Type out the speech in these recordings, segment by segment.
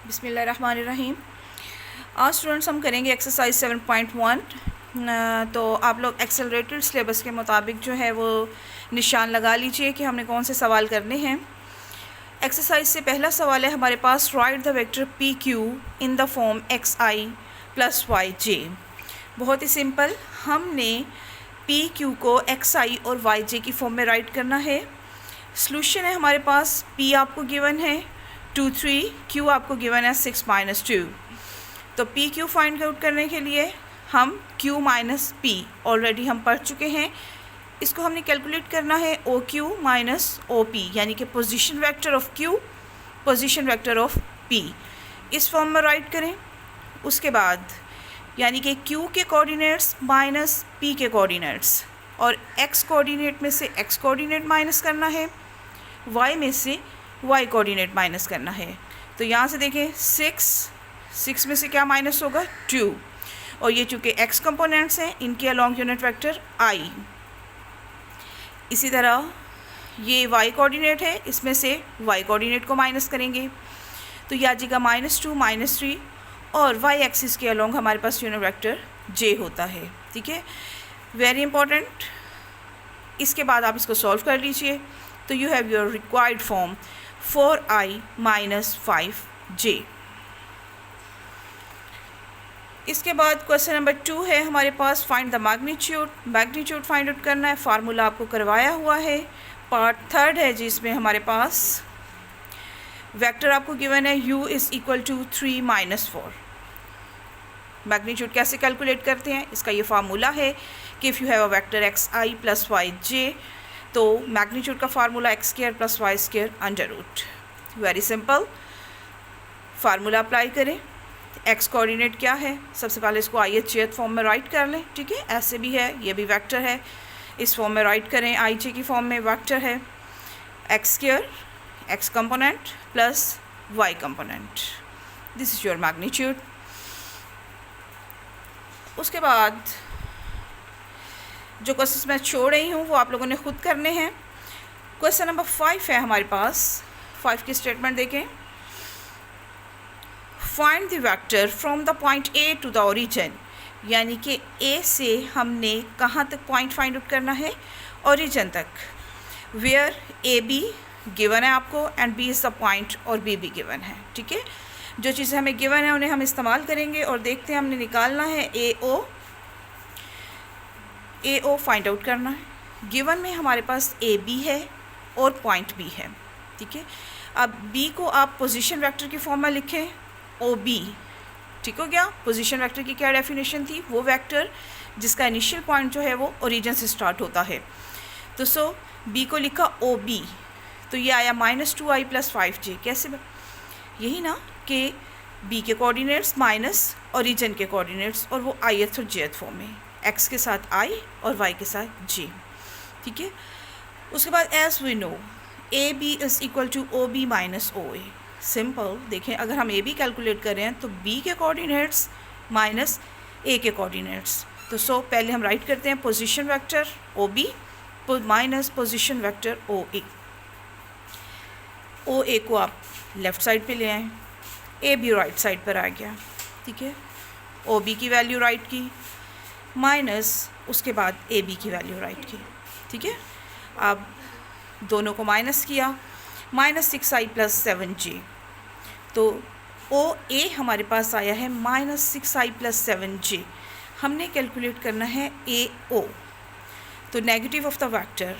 बिस्मिल्लाहिर्रहमानिर्रहीम। आज स्टूडेंट्स हम करेंगे एक्सरसाइज 7.1। तो आप लोग एक्सेलरेटेड सिलेबस के मुताबिक जो है वो निशान लगा लीजिए कि हमने कौन से सवाल करने हैं। एक्सरसाइज से पहला सवाल है हमारे पास, write the vector P Q in the form X I plus Y J. बहुत ही सिंपल, हमने पी क्यू को एक्स आई और वाई जे की फॉर्म में राइट करना है। सॉल्यूशन है हमारे पास, पी आपको गिवन है 2 3, क्यू आपको गिवन है 6 - 2। तो पी क्यू फाइंड आउट करने के लिए हम क्यू माइनस पी ऑलरेडी हम पढ़ चुके हैं, इसको हमने कैलकुलेट करना है O Q minus O P, यानी कि position vector of Q position vector of P, इस फॉर्म में राइट करें। उसके बाद यानी कि क्यू के कोऑर्डिनेट्स माइनस पी के कोऑर्डिनेट्स, और एक्स कोऑर्डिनेट में से एक्स कोऑर्डिनेट माइनस करना है, वाई में से वाई कोऑर्डिनेट माइनस करना है। तो यहाँ से देखें 6 में से क्या माइनस होगा 2, और ये चूँकि एक्स कंपोनेंट्स हैं इनके अलॉन्ग यूनिट वेक्टर आई। इसी तरह ये वाई कोऑर्डिनेट है, इसमें से वाई कोऑर्डिनेट को माइनस करेंगे तो ये आ जाएगा -2 -3, और वाई एक्सिस के अलॉन्ग हमारे पास यूनिट वेक्टर जे होता है। ठीक है, वेरी इंपॉर्टेंट। इसके बाद आप इसको सॉल्व कर लीजिए तो you have your required form 4i - 5j। इसके बाद क्वेश्चन नंबर 2 है हमारे पास, find the magnitude find out करना है। फार्मूला आपको करवाया हुआ है, पार्ट 3 है जिसमें हमारे पास वेक्टर आपको गिवन है u = 3 - 4। मैग्नीट्यूड कैसे कैलकुलेट करते हैं, इसका ये फार्मूला है कि if you have a vector X I plus Y J, तो मैग्नीट्यूड का formula x² + y² √। Very simple, formula apply करें। एक्स कोऑर्डिनेट क्या है, सबसे पहले इसको आई एच जेथ फॉर्म में राइट कर लें। ठीक है, ऐसे भी है, ये भी वेक्टर है, इस फॉर्म में राइट करें। आई जे की फॉर्म में वेक्टर है x² x component plus y component, this is your magnitude. उसके बाद जो क्वेश्चन मैं छोड़ रही हूँ वो आप लोगों ने खुद करने हैं। क्वेश्चन नंबर 5 है हमारे पास, 5 की स्टेटमेंट देखें। Find the vector from the point A to the origin, यानी कि ए से हमने कहाँ तक पॉइंट फाइंड आउट करना है, ओरिजिन तक। वेयर ए बी गिवन है आपको and B is the point, और बी भी गिवन है। ठीक है, जो चीज़ें हमें गिवन है उन्हें हम इस्तेमाल करेंगे और देखते हैं। हमने निकालना है ए ओ फाइंड आउट करना है। गिवन में हमारे पास ए बी है और पॉइंट बी है। ठीक है, अब बी को आप पोजीशन वेक्टर की फॉर्म में लिखें ओ बी। ठीक हो गया, पोजीशन वेक्टर की क्या डेफिनेशन थी, वो वेक्टर जिसका इनिशियल पॉइंट जो है वो ओरिजिन से स्टार्ट होता है। तो सो बी को लिखा ओ बी, तो ये आया -2i + 5j। कैसे, यही ना कि बी के कोऑर्डिनेट्स माइनस ओरिजिन के कोऑर्डिनेट्स, और वो ith और jth फॉर्म में, x के साथ i और y के साथ j। ठीक है, उसके बाद as we know A B = OB - OA। Simple, देखें अगर हम ए बी कैलकुलेट कर रहे हैं तो b के कोऑर्डिनेट्स माइनस a के कोऑर्डिनेट्स। तो सो पहले हम राइट करते हैं position vector OB minus position vector OA। OA को आप लेफ़्ट साइड पे ले आएँ, ए बी राइट साइड पर आ गया। ठीक है, OB की वैल्यू राइट की माइनस उसके बाद ए बी की वैल्यू राइट की। ठीक है, अब दोनों को माइनस किया, -6i + 7j। तो ओ ए हमारे पास आया है -6i + 7j। हमने कैलकुलेट करना है ए ओ। तो नेगेटिव ऑफ द वेक्टर,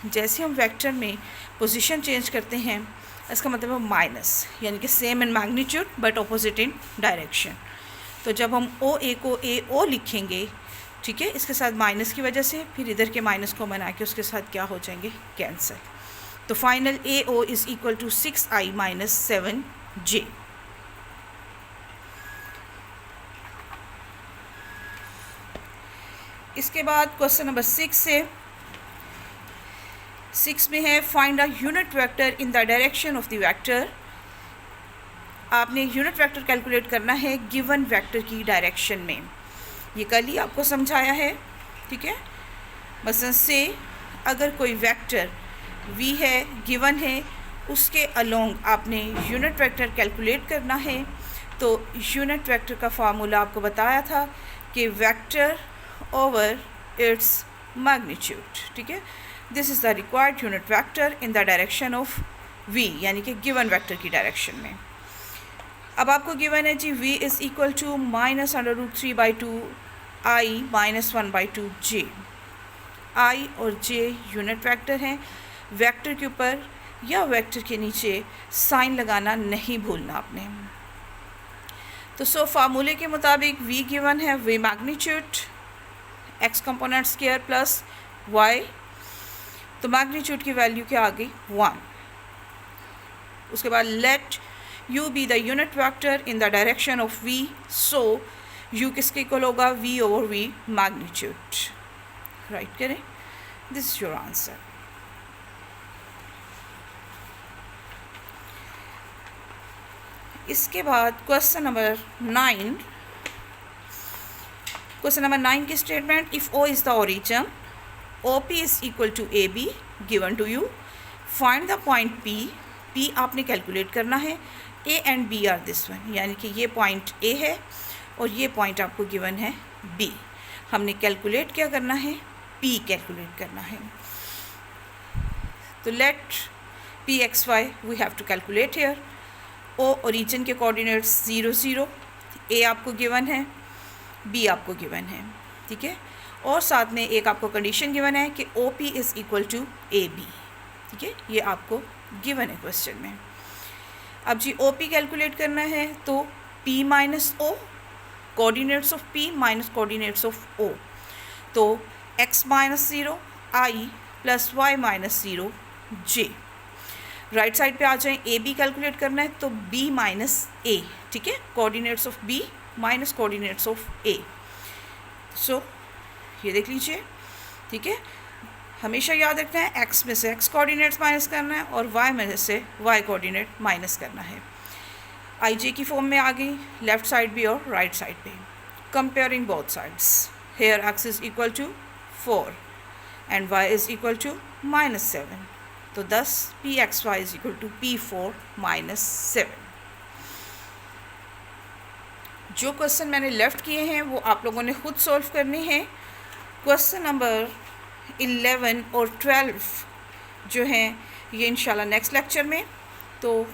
जैसे हम वेक्टर में पोजीशन चेंज करते हैं इसका मतलब है माइनस, यानी कि same in magnitude but opposite in direction. तो जब हम ओ ए को ए ओ लिखेंगे, ठीक है, इसके साथ माइनस की वजह से फिर इधर के माइनस को बना के उसके साथ क्या हो जाएंगे, कैंसिल। तो फाइनल ए ओ = 6i - 7j। इसके बाद क्वेश्चन नंबर 6 में है, find a unit vector in the direction of the vector. आपने यूनिट वेक्टर कैलकुलेट करना है गिवन वेक्टर की डायरेक्शन में। ये कल ही आपको समझाया है। ठीक है, मसलन से अगर कोई वेक्टर v है गिवन है, उसके अलोंग आपने यूनिट वेक्टर कैलकुलेट करना है। तो यूनिट वेक्टर का फार्मूला आपको बताया था कि वेक्टर ओवर इट्स मैग्नीट्यूड, ठीक है। This is the required unit vector in the direction of v, यानी कि गिवन वेक्टर की डायरेक्शन में। अब आपको गिवन है जी v is equal to -√3/2 i -1/2 j। i और j यूनिट वेक्टर हैं। वेक्टर के ऊपर या वेक्टर के नीचे साइन लगाना नहीं भूलना आपने। तो फार्मूले के मुताबिक v गिवन है v magnitude x component square plus y, तो मैग्नीट्यूड की वैल्यू क्या आ गई 1। उसके बाद let u be the unit vector in the direction of v, so u किसके इक्वल होगा v over v magnitude. Write करें, दिस इज योर आंसर। इसके बाद क्वेश्चन नंबर 9। क्वेश्चन नंबर 9 की statement, if O is the origin, OP is equal to AB given to you, find the point P। P आपने calculate करना है। A and B are this one, यानी कि ये point A है और ये पॉइंट आपको गिवन है B। हमने कैलकुलेट क्या करना है, P कैलकुलेट करना है। तो let P x y we have to calculate here. O origin के कोऑर्डिनेट्स 0 0, A आपको गिवन है, B आपको गिवन है, ठीक है। और साथ में एक आपको कंडीशन गिवन है कि OP is equal to AB, ठीक है। ये आपको गिवन है क्वेश्चन में। अब जी OP कैलकुलेट करना है तो P minus O, coordinates of P minus coordinates of O, तो x minus 0 I plus y minus 0 j। Right side पे आ जाएं, AB कैलकुलेट करना है तो B माइनस A, ठीक है, coordinates of B minus coordinates of A। सो ये देख लीजिए, ठीक है। हमेशा याद रखना है x में से x कोऑर्डिनेट्स माइनस करना है और y में से y कोऑर्डिनेट माइनस करना है। IJ की फॉर्म में आ गई, लेफ्ट साइड भी और राइट साइड पे। Comparing both sides, here x is equal to 4 and y is equal to -7, तो 10 Pxy is equal to P4 -7। जो क्वेश्चन मैंने लेफ्ट किए हैं वो आप लोगों ने खुद सॉल्व करने हैं। क्वेश्चन नंबर 11 और 12 जो हैं ये इंशाल्लाह नेक्स्ट लेक्चर में। तो